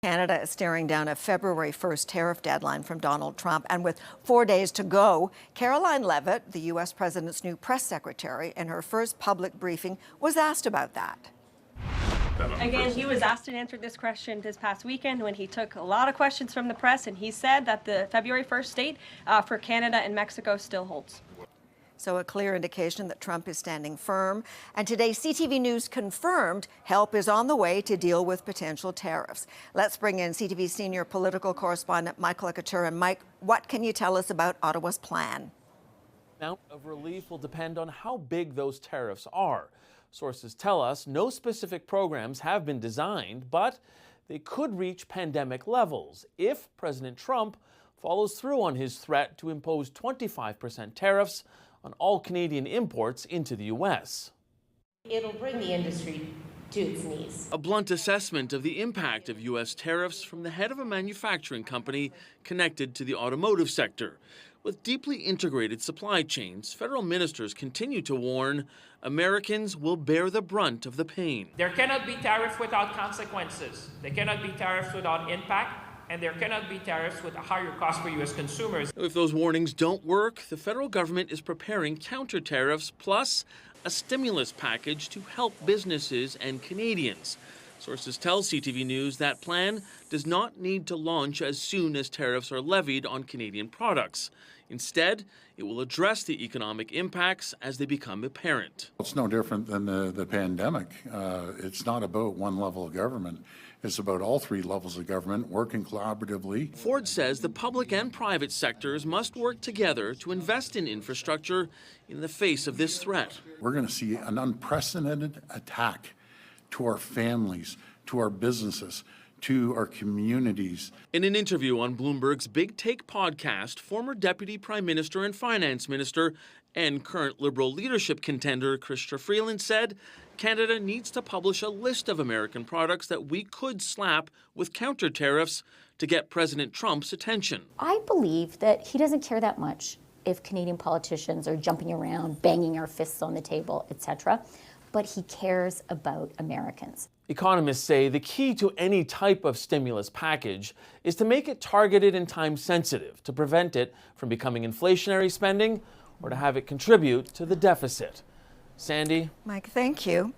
Canada is staring down a February 1st tariff deadline from Donald Trump. And with 4 days to go, Caroline Leavitt, the U.S. president's new press secretary, in her first public briefing, was asked about that. Again, he was asked and answered this question this past weekend when he took a lot of questions from the press, and he said that the February 1st date for Canada and Mexico still holds. So a clear indication that Trump is standing firm. And today, CTV News confirmed help is on the way to deal with potential tariffs. Let's bring in CTV senior political correspondent Mike Le Couteur. And Mike, what can you tell us about Ottawa's plan? The amount of relief will depend on how big those tariffs are. Sources tell us no specific programs have been designed, but they could reach pandemic levels if President Trump follows through on his threat to impose 25% tariffs on all Canadian imports into the U.S. It'll bring the industry to its knees. A blunt assessment of the impact of U.S. tariffs from the head of a manufacturing company connected to the automotive sector. With deeply integrated supply chains, federal ministers continue to warn Americans will bear the brunt of the pain. There cannot be tariffs without consequences. There cannot be tariffs without impact. And there cannot be tariffs with a higher cost for U.S. consumers. If those warnings don't work, the federal government is preparing counter tariffs plus a stimulus package to help businesses and Canadians. Sources tell CTV News that plan does not need to launch as soon as tariffs are levied on Canadian products. Instead, it will address the economic impacts as they become apparent. It's no different than the pandemic. It's not about one level of government. It's about all three levels of government working collaboratively. Ford says the public and private sectors must work together to invest in infrastructure in the face of this threat. We're going to see an unprecedented attack to our families, to our businesses, to our communities. In an interview on Bloomberg's Big Take podcast, former Deputy Prime Minister and Finance Minister and current Liberal leadership contender Chrystia Freeland said Canada needs to publish a list of American products that we could slap with counter tariffs to get President Trump's attention. I believe that he doesn't care that much if Canadian politicians are jumping around, banging our fists on the table, etc., but he cares about Americans. Economists say the key to any type of stimulus package is to make it targeted and time sensitive to prevent it from becoming inflationary spending or to have it contribute to the deficit. Sandy? Mike, thank you.